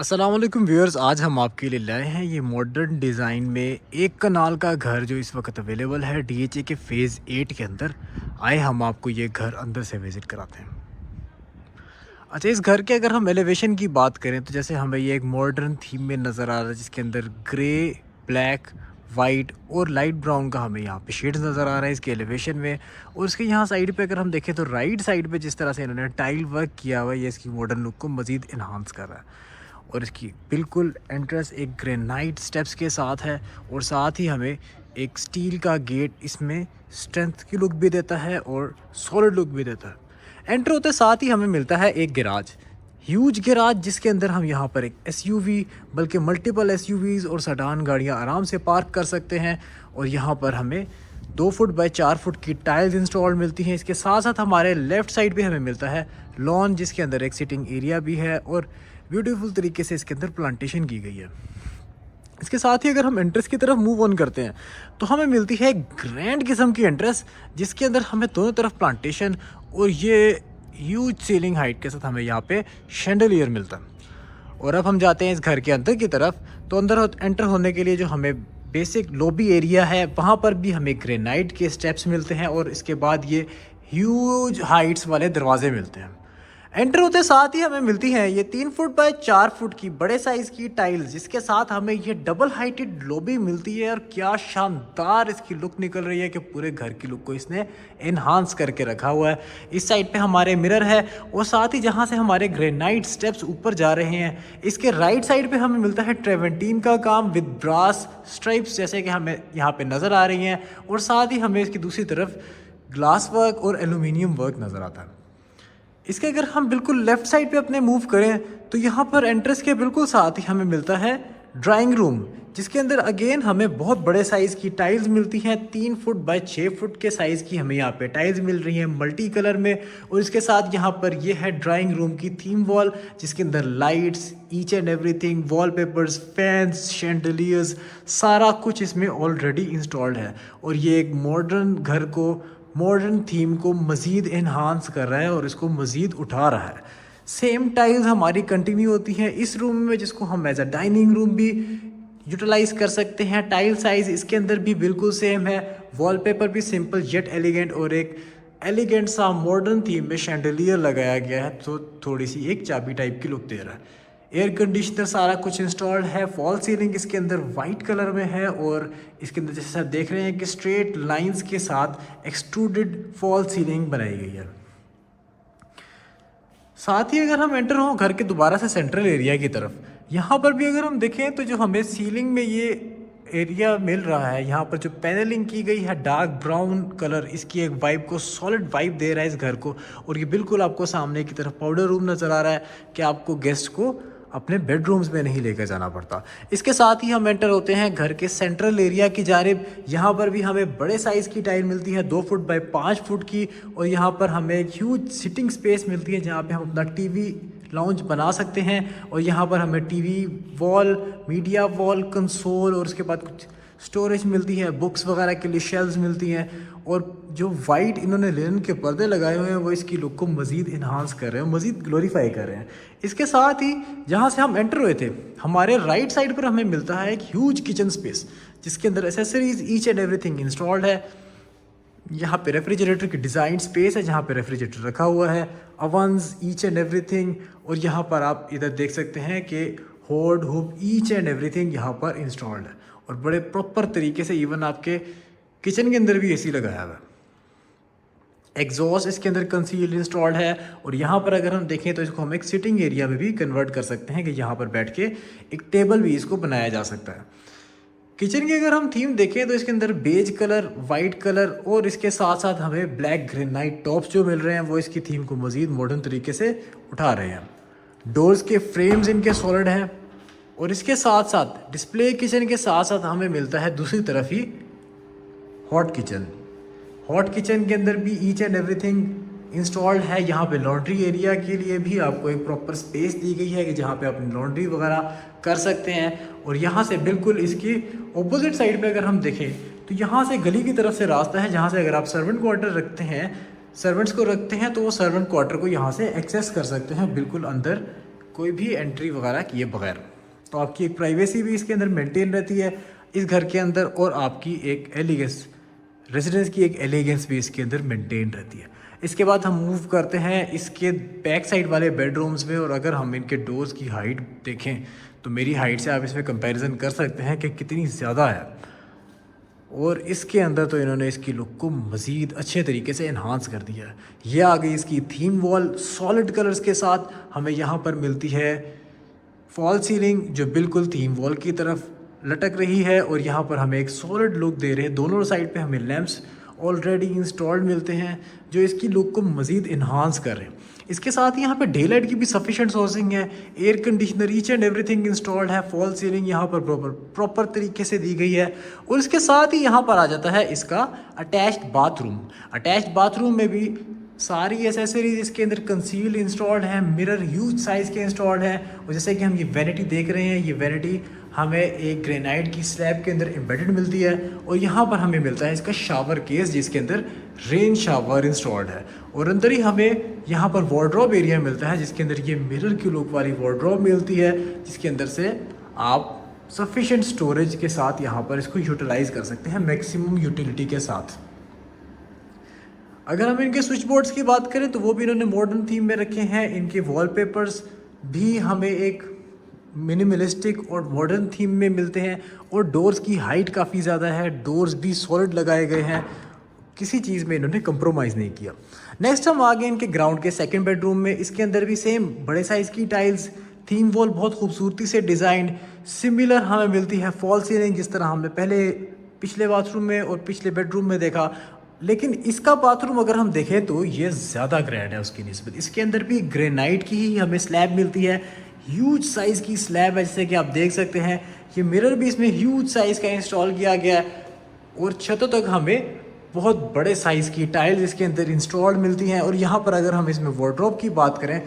अस्सलाम वालेकुम व्यूअर्स, आज हम आपके लिए लाए हैं ये मॉडर्न डिज़ाइन में एक कनाल का घर जो इस वक्त अवेलेबल है डीएचए के फ़ेज़ 8 के अंदर। आए हम आपको ये घर अंदर से विज़िट कराते हैं। अच्छा, इस घर के अगर हम एलिवेशन की बात करें तो जैसे हमें ये एक मॉडर्न थीम में नज़र आ रहा है, जिसके अंदर ग्रे, ब्लैक, वाइट और लाइट ब्राउन का हमें यहाँ पे शेड्स नज़र आ रहा है इसके एलिवेशन में। और इसके यहाँ साइड पे अगर हम देखें तो राइट साइड पे जिस तरह से इन्होंने टाइल वर्क किया हुआ है, ये इसकी मॉडर्न लुक को मज़ीद इन्हांस कर रहा है। और इसकी बिल्कुल एंट्रेंस एक ग्रेनाइट स्टेप्स के साथ है और साथ ही हमें एक स्टील का गेट इसमें स्ट्रेंथ की लुक भी देता है और सॉलिड लुक भी देता है। एंटर होते साथ ही हमें मिलता है एक गैराज, ह्यूज गैराज, जिसके अंदर हम यहाँ पर एक एसयूवी बल्कि मल्टीपल एसयूवीज़ और सेडान गाड़ियाँ आराम से पार्क कर सकते हैं। और यहाँ पर हमें 2 फुट बाय 4 फुट की टाइल्स इंस्टॉल मिलती हैं। इसके साथ साथ हमारे लेफ़्ट साइड पे हमें मिलता है लॉन, जिसके अंदर एक सिटिंग एरिया भी है और ब्यूटीफुल तरीके से इसके अंदर प्लांटेशन की गई है। इसके साथ ही अगर हम एंट्रेंस की तरफ मूव ऑन करते हैं तो हमें मिलती है ग्रैंड किस्म की एंट्रेंस, जिसके अंदर हमें दोनों तरफ प्लांटेशन और ये ह्यूज सीलिंग हाइट के साथ हमें यहाँ पे शैंडलियर मिलता है। और अब हम जाते हैं इस घर के अंदर की तरफ। तो अंदर एंटर होने के लिए जो हमें बेसिक लॉबी एरिया है, वहाँ पर भी हमें ग्रेनाइट के स्टेप्स मिलते हैं और इसके बाद ये ह्यूज हाइट्स वाले दरवाजे मिलते हैं। एंटर होते साथ ही हमें मिलती है ये 3 फुट बाय 4 फुट की बड़े साइज की टाइल्स, जिसके साथ हमें ये डबल हाइटेड लॉबी मिलती है। और क्या शानदार इसकी लुक निकल रही है कि पूरे घर की लुक को इसने एनहांस करके रखा हुआ है। इस साइड पे हमारे मिरर है और साथ ही जहाँ से हमारे ग्रेनाइट स्टेप्स ऊपर जा रहे हैं, इसके राइट साइड पे हमें मिलता है ट्रेवेंटीन का काम विद ब्रास स्ट्राइप्स, जैसे कि हमें यहाँ पे नज़र आ रही हैं। और साथ ही हमें इसकी दूसरी तरफ ग्लास वर्क और एल्यूमिनियम वर्क नज़र आता है। इसके अगर हम बिल्कुल लेफ़्ट साइड पे अपने मूव करें तो यहाँ पर एंट्रेंस के बिल्कुल साथ ही हमें मिलता है ड्राइंग रूम, जिसके अंदर अगेन हमें बहुत बड़े साइज़ की टाइल्स मिलती हैं। 3 फुट बाय 6 फुट के साइज़ की हमें यहाँ पे टाइल्स मिल रही हैं मल्टी कलर में। और इसके साथ यहाँ पर ये है ड्राइंग रूम की थीम वॉल, जिसके अंदर lights, each and everything, wallpapers, fans, chandeliers, सारा कुछ इसमें ऑलरेडी इंस्टॉल्ड है। और ये एक मॉडर्न घर को, मॉडर्न थीम को मज़ीद इन्हांस कर रहा है और इसको मज़ीद उठा रहा है। सेम टाइल्स हमारी कंटिन्यू होती हैं इस रूम में, जिसको हम एज अ डाइनिंग रूम भी यूटिलाइज़ कर सकते हैं। टाइल साइज़ इसके अंदर भी बिल्कुल सेम है। वॉलपेपर भी सिंपल येट एलिगेंट और एक एलिगेंट सा मॉडर्न थीम में शैंडलियर लगाया गया है, तो थोड़ी सी एक चाबी टाइप की लुक दे रहा है। एयर कंडीशनर सारा कुछ इंस्टॉल्ड है। फॉल सीलिंग इसके अंदर वाइट कलर में है और इसके अंदर जैसे आप देख रहे हैं कि स्ट्रेट लाइंस के साथ एक्सट्रूडेड फॉल सीलिंग बनाई गई है। साथ ही अगर हम एंटर हों घर के दोबारा से सेंट्रल एरिया की तरफ, यहाँ पर भी अगर हम देखें तो जो हमें सीलिंग में ये एरिया मिल रहा है, यहाँ पर जो पैनलिंग की गई है डार्क ब्राउन कलर, इसकी एक वाइब को, सॉलिड वाइब दे रहा है इस घर को। और ये बिल्कुल आपको सामने की तरफ पाउडर रूम नज़र आ रहा है कि आपको गेस्ट को अपने बेडरूम्स में नहीं लेकर जाना पड़ता। इसके साथ ही हम एंटर होते हैं घर के सेंट्रल एरिया की जानिब। यहाँ पर भी हमें बड़े साइज़ की टाइल मिलती है 2 फुट बाय 5 फुट की। और यहाँ पर हमें एक ह्यूज सिटिंग स्पेस मिलती है जहाँ पे हम अपना टीवी लाउंज बना सकते हैं। और यहाँ पर हमें TV wall, media wall, console और उसके बाद कुछ स्टोरेज मिलती है, बुक्स वगैरह के लिए शेल्व्स मिलती हैं। और जो वाइट इन्होंने लिनन के पर्दे लगाए हुए हैं वो इसकी लुक को मज़ीद इन्हांस कर रहे हैं, मज़ीद ग्लोरीफाई कर रहे हैं। इसके साथ ही जहाँ से हम एंटर हुए थे, हमारे राइट साइड पर हमें मिलता है एक ह्यूज किचन स्पेस, जिसके अंदर accessories each and everything installed है। यहाँ पे रेफ्रिजरेटर की डिज़ाइन स्पेस है जहाँ पे रेफ्रिजरेटर रखा हुआ है, अवन्स, ईच एंड एवरीथिंग। और यहाँ पर आप इधर देख सकते हैं कि होड हुब ईच एंड एवरीथिंग यहाँ पर इंस्टॉल्ड है और बड़े प्रॉपर तरीके से इवन आपके किचन के अंदर भी एसी लगाया हुआ है। एग्जॉस्ट इसके अंदर कंसील्ड इंस्टॉल्ड है। और यहाँ पर अगर हम देखें तो इसको हम एक सिटिंग एरिया में भी कन्वर्ट कर सकते हैं कि यहाँ पर बैठ के एक टेबल भी इसको बनाया जा सकता है। किचन की अगर हम थीम देखें तो इसके अंदर बेज कलर, वाइट कलर और इसके साथ साथ हमें ब्लैक ग्रेनाइट टॉप्स जो मिल रहे हैं वो इसकी थीम को मज़ीद मॉडर्न तरीके से उठा रहे हैं। डोर्स के फ्रेम्स इनके सॉलिड हैं। और इसके साथ साथ डिस्प्ले किचन के साथ साथ हमें मिलता है दूसरी तरफ ही हॉट किचन। हॉट किचन के अंदर भी ईच एंड एवरीथिंग इंस्टॉल्ड है। यहाँ पे लॉन्ड्री एरिया के लिए भी आपको एक प्रॉपर स्पेस दी गई है कि जहाँ पे अपनी लॉन्ड्री वगैरह कर सकते हैं। और यहाँ से बिल्कुल इसकी ऑपोजिट साइड पे अगर हम देखें तो यहाँ से गली की तरफ से रास्ता है जहाँ से अगर आप सर्वेंट क्वार्टर रखते हैं, सर्वेंट्स को रखते हैं, तो वो सर्वेंट क्वार्टर को यहाँ से एक्सेस कर सकते हैं बिल्कुल अंदर कोई भी एंट्री वगैरह किए बगैर। तो आपकी एक प्राइवेसी भी इसके अंदर मेंटेन रहती है इस घर के अंदर, और आपकी एक एलिगेंस, रेजिडेंस की एक एलिगेंस भी इसके अंदर मेंटेन रहती है। इसके बाद हम मूव करते हैं इसके बैक साइड वाले बेडरूम्स में, और अगर हम इनके डोर्स की हाइट देखें तो मेरी हाइट से आप इसमें कंपैरिजन कर सकते हैं कि कितनी ज़्यादा है। और इसके अंदर तो इन्होंने इसकी लुक को मज़ीद अच्छे तरीके से इन्हांस कर दिया है। ये आ गई इसकी थीम वॉल, सॉलिड कलर्स के साथ हमें यहाँ पर मिलती है फॉल सीलिंग जो बिल्कुल थीम वॉल की तरफ लटक रही है, और यहाँ पर हमें एक सॉलिड लुक दे रहे हैं। दोनों साइड पे हमें लैंप्स ऑलरेडी इंस्टॉल्ड मिलते हैं जो इसकी लुक को मज़ीद इन्हांस कर रहे हैं। इसके साथ ही यहाँ पे डे लाइट की भी सफिशेंट सोर्सिंग है, air conditioner each and everything installed है, फॉल सीलिंग यहाँ पर प्रॉपर तरीके से दी गई है। और इसके साथ ही यहाँ पर आ जाता है इसका अटैच्ड बाथरूम। अटैच्ड बाथरूम में भी सारी एसेसरीज इसके अंदर कंसील्ड इंस्टॉल्ड है, मिरर ह्यूज साइज़ के इंस्टॉल्ड है। और जैसे कि हम ये वैनिटी देख रहे हैं, ये वैनिटी हमें एक ग्रेनाइट की स्लैब के अंदर एम्बेडेड मिलती है, और यहाँ पर हमें मिलता है इसका शावर केस जिसके अंदर रेन शावर इंस्टॉल्ड है। और अंदर ही हमें यहाँ पर वार्डरोब एरिया मिलता है जिसके अंदर ये मिरर की लुक वाली वार्डरोब मिलती है, जिसके अंदर से आप सफिशेंट स्टोरेज के साथ यहाँ पर इसको यूटिलाइज़ कर सकते हैं मैक्सिमम यूटिलिटी के साथ। अगर हम इनके स्विच बोर्ड्स की बात करें तो वो भी इन्होंने मॉडर्न थीम में रखे हैं। इनके वॉलपेपर्स भी हमें एक मिनिमलिस्टिक और मॉडर्न थीम में मिलते हैं, और डोर्स की हाइट काफ़ी ज़्यादा है, डोर्स भी सॉलिड लगाए गए हैं, किसी चीज़ में इन्होंने कंप्रोमाइज़ नहीं किया। नेक्स्ट हम आ गए इनके ग्राउंड के सेकंड बेडरूम में। इसके अंदर भी सेम बड़े साइज़ की टाइल्स, थीम वॉल बहुत खूबसूरती से डिज़ाइंड, सिमिलर हमें मिलती है फॉल सीलिंग जिस तरह हमने पहले पिछले बाथरूम में और पिछले बेडरूम में देखा। लेकिन इसका बाथरूम अगर हम देखें तो ये ज़्यादा ग्रैंड है उसकी निस्बत। इसके अंदर भी ग्रेनाइट की ही हमें स्लैब मिलती है, ह्यूज साइज़ की स्लैब है जैसे कि आप देख सकते हैं। ये मिरर भी इसमें ह्यूज साइज़ का इंस्टॉल किया गया है, और छतों तक हमें बहुत बड़े साइज़ की टाइल्स इसके अंदर इंस्टॉल्ड मिलती हैं। और यहाँ पर अगर हम इसमें वार्डरोब की बात करें,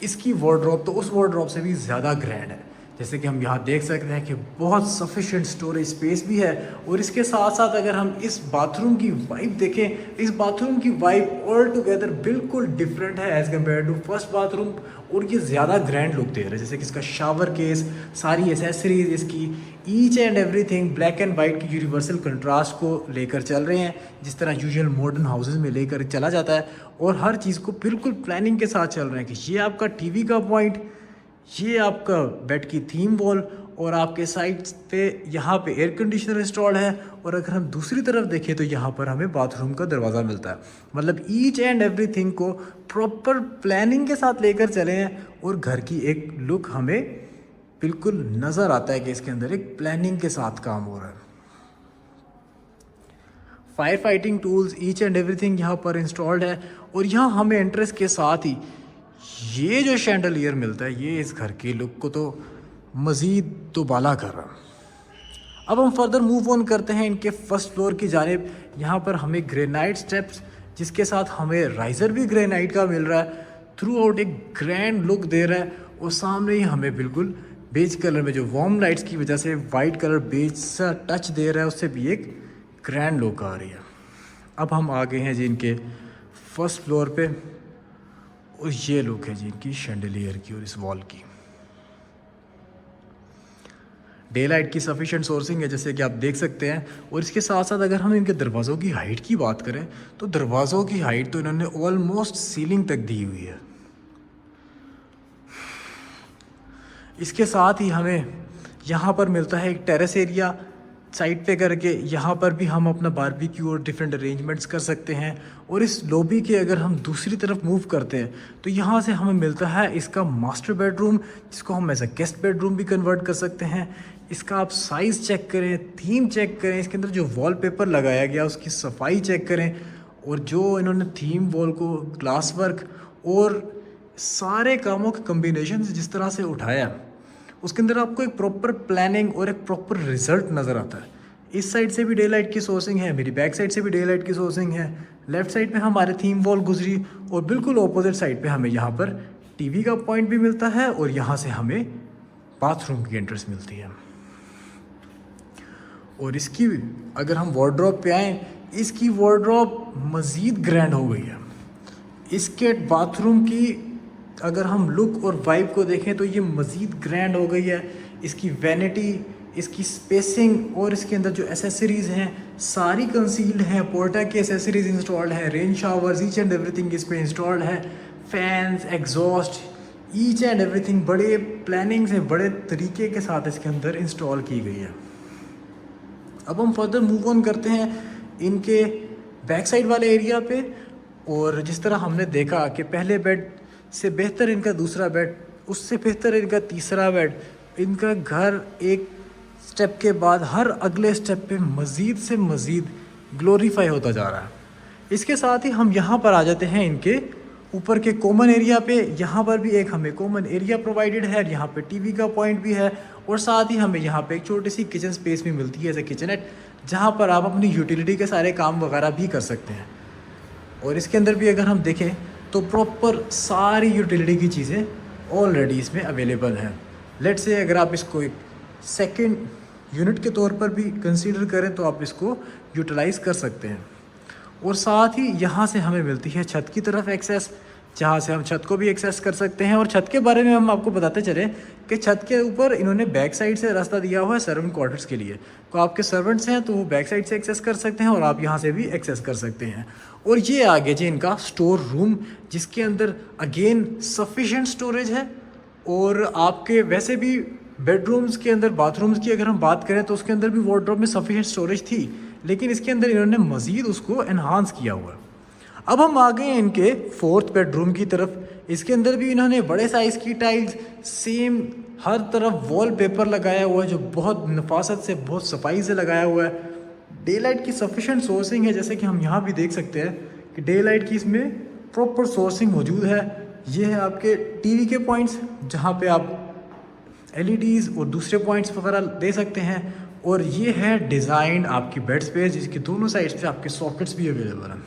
इसकी वार्डरोब तो उस वार्डरोब से भी ज़्यादा ग्रैंड है। जैसे कि हम यहाँ देख सकते हैं कि बहुत सफिशिएंट स्टोरेज स्पेस भी है। और इसके साथ साथ अगर हम इस बाथरूम की वाइब देखें, इस बाथरूम की वाइब ऑल टुगेदर बिल्कुल डिफरेंट है as compared to first bathroom, और ये ज़्यादा ग्रैंड लुक दे रहा है। जैसे कि इसका शावर केस, सारी एसेसरीज इसकी each and everything black and white की यूनिवर्सल कंट्रास्ट को लेकर चल रहे हैं, जिस तरह यूजुअल मॉडर्न हाउसेज में लेकर चला जाता है। और हर चीज़ को बिल्कुल प्लानिंग के साथ चल रहे हैं कि ये आपका टीवी का पॉइंट, ये आपका बेड की थीम वॉल, और आपके साइड पे यहाँ पे एयर कंडीशनर इंस्टॉल है। और अगर हम दूसरी तरफ देखें तो यहाँ पर हमें बाथरूम का दरवाज़ा मिलता है। मतलब ईच एंड एवरीथिंग को प्रॉपर प्लानिंग के साथ लेकर चले हैं, और घर की एक लुक हमें बिल्कुल नज़र आता है कि इसके अंदर एक प्लानिंग के साथ काम हो रहा है। Fire fighting tools each and everything यहाँ पर इंस्टॉल्ड है। और यहाँ हमें एंट्रेंस के साथ ही ये जो शैंडलियर मिलता है, ये इस घर की लुक को तो मज़ीद दुबाला कर रहा है। अब हम फर्दर मूव ऑन करते हैं इनके फर्स्ट फ्लोर की जानिब। यहाँ पर हमें ग्रेनाइट स्टेप्स जिसके साथ हमें राइज़र भी ग्रेनाइट का मिल रहा है, थ्रू आउट एक ग्रैंड लुक दे रहा है। और सामने ही हमें बिल्कुल बेज कलर में जो वार्म लाइट्स की वजह से वाइट कलर बेज सा टच दे रहा है, उससे भी एक ग्रैंड लुक आ रही है। अब हम आ गए हैं जी इनके फर्स्ट फ्लोर पे, और ये लुक है जी इनकी शैंडलियर की और इस वॉल की। डे लाइट की सफिशिएंट सोर्सिंग है जैसे कि आप देख सकते हैं। और इसके साथ साथ अगर हम इनके दरवाज़ों की हाइट की बात करें तो दरवाज़ों की हाइट तो इन्होंने ऑलमोस्ट सीलिंग तक दी हुई है। इसके साथ ही हमें यहाँ पर मिलता है एक टेरेस एरिया साइड पे करके, यहाँ पर भी हम अपना बारबेक्यू और डिफरेंट अरेंजमेंट्स कर सकते हैं। और इस लॉबी के अगर हम दूसरी तरफ मूव करते हैं तो यहाँ से हमें मिलता है इसका मास्टर बेडरूम, जिसको हम एज अ गेस्ट बेडरूम भी कन्वर्ट कर सकते हैं। इसका आप साइज़ चेक करें, थीम चेक करें, इसके अंदर जो वॉलपेपर लगाया गया उसकी सफाई चेक करें, और जो इन्होंने थीम वॉल को ग्लास वर्क और सारे कामों के कम्बिनेशन जिस तरह से उठाया, उसके अंदर आपको एक प्रॉपर प्लानिंग और एक प्रॉपर रिजल्ट नज़र आता है। इस साइड से भी डे लाइट की सोर्सिंग है, मेरी बैक साइड से भी डे लाइट की सोर्सिंग है, लेफ्ट साइड पे हमारे थीम वॉल गुजरी, और बिल्कुल ऑपोजिट साइड पे हमें यहाँ पर टीवी का पॉइंट भी मिलता है, और यहाँ से हमें बाथरूम की एंट्रेंस मिलती है। और इसकी अगर हम वार्डरोब पे आएँ, इसकी वार्डरोब मज़ीद ग्रैंड हो गई है। इसके बाथरूम की अगर हम लुक और वाइब को देखें तो ये मज़ीद ग्रैंड हो गई है। इसकी वैनिटी, इसकी स्पेसिंग और इसके अंदर जो एसेसरीज़ हैं सारी कंसील्ड हैं। पोर्टा की एसेसरीज़ इंस्टॉल्ड है, rain showers, each and everything इस पर इंस्टॉल्ड है। Fans, exhaust, each and everything बड़े प्लानिंग से, बड़े तरीके के साथ इसके अंदर इंस्टॉल की गई है। अब हम फर्दर मूव ऑन करते हैं इनके बैक साइड वाले एरिया पे। और जिस तरह हमने देखा कि पहले बेड से बेहतर इनका दूसरा बेड, उससे बेहतर इनका तीसरा बेड, इनका घर एक स्टेप के बाद हर अगले स्टेप पे मज़ीद से मज़ीद ग्लोरीफाई होता जा रहा है। इसके साथ ही हम यहाँ पर आ जाते हैं इनके ऊपर के कॉमन एरिया पे। यहाँ पर भी एक हमें कॉमन एरिया प्रोवाइडेड है, यहाँ पे टीवी का पॉइंट भी है और साथ ही हमें यहाँ पे एक छोटी सी किचन स्पेस भी मिलती है एज ए किचनेट, जहाँ पर आप अपनी यूटिलिटी के सारे काम वगैरह भी कर सकते हैं। और इसके अंदर भी अगर हम देखें तो प्रॉपर सारी यूटिलिटी की चीज़ें ऑलरेडी इसमें अवेलेबल हैं। लेट्स से अगर आप इसको एक सेकंड यूनिट के तौर पर भी कंसीडर करें तो आप इसको यूटिलाइज़ कर सकते हैं। और साथ ही यहाँ से हमें मिलती है छत की तरफ एक्सेस, जहाँ से हम छत को भी एक्सेस कर सकते हैं। और छत के बारे में हम आपको बताते चलें कि छत के ऊपर इन्होंने बैक साइड से रास्ता दिया हुआ है सर्वेंट क्वार्टर्स के लिए। तो आपके सर्वेंट्स हैं तो वो बैक साइड से एक्सेस कर सकते हैं और आप यहाँ से भी एक्सेस कर सकते हैं। और ये आगे जी इनका स्टोर रूम, जिसके अंदर अगेन सफिशेंट स्टोरेज है। और आपके वैसे भी बेडरूम्स के अंदर, बाथरूम्स की अगर हम बात करें तो उसके अंदर भी वार्डरोब में सफिशेंट स्टोरेज थी, लेकिन इसके अंदर इन्होंने मज़ीद उसको एनहांस किया हुआ है। अब हम आ गए हैं इनके फोर्थ बेडरूम की तरफ। इसके अंदर भी इन्होंने बड़े साइज़ की टाइल्स, सेम हर तरफ वॉलपेपर लगाया हुआ है जो बहुत नफासत से, बहुत सफाई से लगाया हुआ है। डे लाइट की सफिशेंट सोर्सिंग है, जैसे कि हम यहाँ भी देख सकते हैं कि डे लाइट की इसमें प्रॉपर सोर्सिंग मौजूद है। ये है आपके टीवी के पॉइंट्स, जहाँ पे आप एलईडीज़ और दूसरे पॉइंट्स वगैरह दे सकते हैं। और ये है डिज़ाइन आपकी बेड स्पेस, जिसकी दोनों साइड्स पे आपके सॉकेट्स भी अवेलेबल हैं।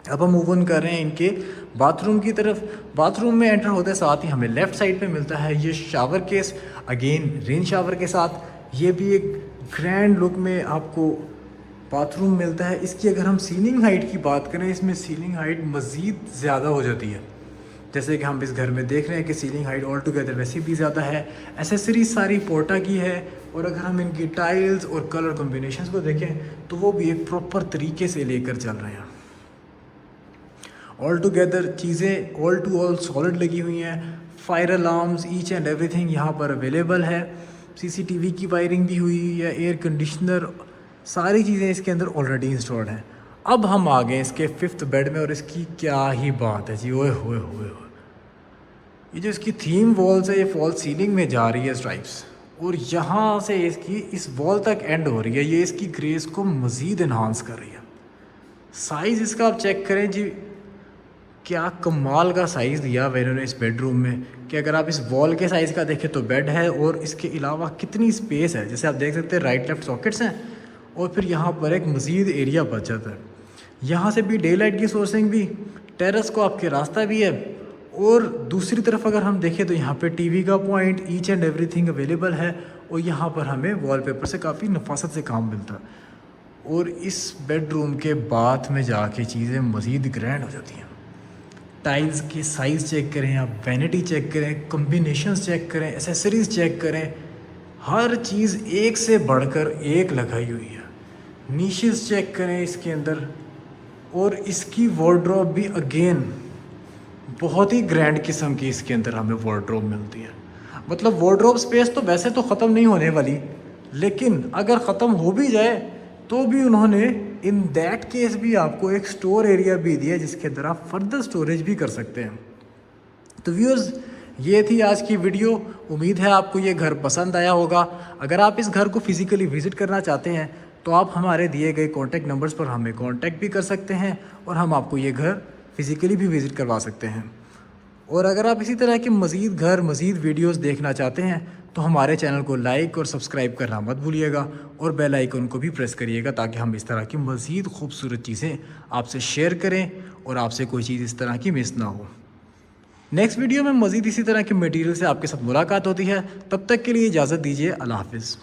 अब हम मूव ऑन कर रहे हैं इनके बाथरूम की तरफ। बाथरूम में एंटर होते साथ ही हमें लेफ़्ट साइड पे मिलता है ये shower case, again rain shower के साथ। ये भी एक ग्रैंड लुक में आपको बाथरूम मिलता है। इसकी अगर हम सीलिंग हाइट की बात करें, इसमें सीलिंग हाइट मज़ीद ज़्यादा हो जाती है, जैसे कि हम इस घर में देख रहे हैं कि सीलिंग हाइट ऑल टुगेदर वैसे भी ज़्यादा है। एसेसरीज सारी पोर्टा की है। और अगर हम इनकी टाइल्स और कलर कॉम्बिनेशंस को देखें तो वो भी एक प्रॉपर तरीके से लेकर चल रहे हैं। ऑल टुगेदर चीज़ें ऑल टू ऑल सॉलिड लगी हुई हैं। Fire alarms, each and everything यहाँ पर अवेलेबल है। सीसीटीवी की वायरिंग भी हुई है, एयर कंडीशनर, सारी चीज़ें इसके अंदर ऑलरेडी इंस्टॉल्ड हैं। अब हम आ गए इसके फिफ्थ बेड में और इसकी क्या ही बात है जी, ओए होए होए। ये जो इसकी थीम वॉल्स है ये फॉल सीलिंग में जा रही है स्ट्राइप्स, और यहाँ से इसकी इस वॉल तक एंड हो रही है। ये इसकी ग्रेस को मज़ीद इन्हांस कर रही है। साइज़ इसका आप चेक करें जी, क्या कमाल का साइज़ दिया हुआ इन्होंने इस बेडरूम में, कि अगर आप इस वॉल के साइज़ का देखें तो बेड है और इसके अलावा कितनी स्पेस है। जैसे आप देख सकते हैं राइट लेफ्ट सॉकेट्स हैं और फिर यहाँ पर एक मज़ीद एरिया बचा है। यहाँ से भी डे लाइट की सोर्सिंग भी, टेरेस को आपके रास्ता भी है। और दूसरी तरफ अगर हम देखें तो यहाँ पे टीवी का point, each and everything available है। और यहाँ पर हमें वॉलपेपर से काफ़ी नफासत से काम मिलता है। और इस बेडरूम के बाथ में जाके चीज़ें मज़ीद ग्रैंड हो जाती हैं। टाइल्स की साइज़ चेक करें आप, वैनिटी चेक करें, कॉम्बिनेशंस चेक करें, एसेसरीज चेक करें, हर चीज़ एक से बढ़कर एक लगाई हुई है। नीशेस चेक करें इसके अंदर, और इसकी वार्डरोब भी अगेन बहुत ही ग्रैंड किस्म की इसके अंदर हमें वार्डरोब मिलती है। मतलब वार्डरोब स्पेस तो वैसे तो ख़त्म नहीं होने वाली, लेकिन अगर ख़त्म हो भी जाए तो भी उन्होंने इन दैट केस भी आपको एक स्टोर एरिया भी दिया जिसके अंदर आप फर्दर स्टोरेज भी कर सकते हैं। तो व्यूअर्स, ये थी आज की वीडियो। उम्मीद है आपको ये घर पसंद आया होगा। अगर आप इस घर को फिज़िकली विज़िट करना चाहते हैं तो आप हमारे दिए गए कॉन्टैक्ट नंबर्स पर हमें कॉन्टैक्ट भी कर सकते हैं और हम आपको ये घर फिज़िकली भी विज़िट करवा सकते हैं। और अगर आप इसी तरह के मज़ीद घर, मज़ीद वीडियोस देखना चाहते हैं तो हमारे चैनल को लाइक और सब्सक्राइब करना मत भूलिएगा और बेल आइकन को भी प्रेस करिएगा, ताकि हम इस तरह की मज़ीद खूबसूरत चीज़ें आपसे शेयर करें और आपसे कोई चीज़ इस तरह की मिस ना हो। नेक्स्ट वीडियो में मज़ीद इसी तरह के मटेरियल से आपके साथ मुलाकात होती है। तब तक के लिए इजाज़त दीजिए। अल्लाह हाफ़िज़।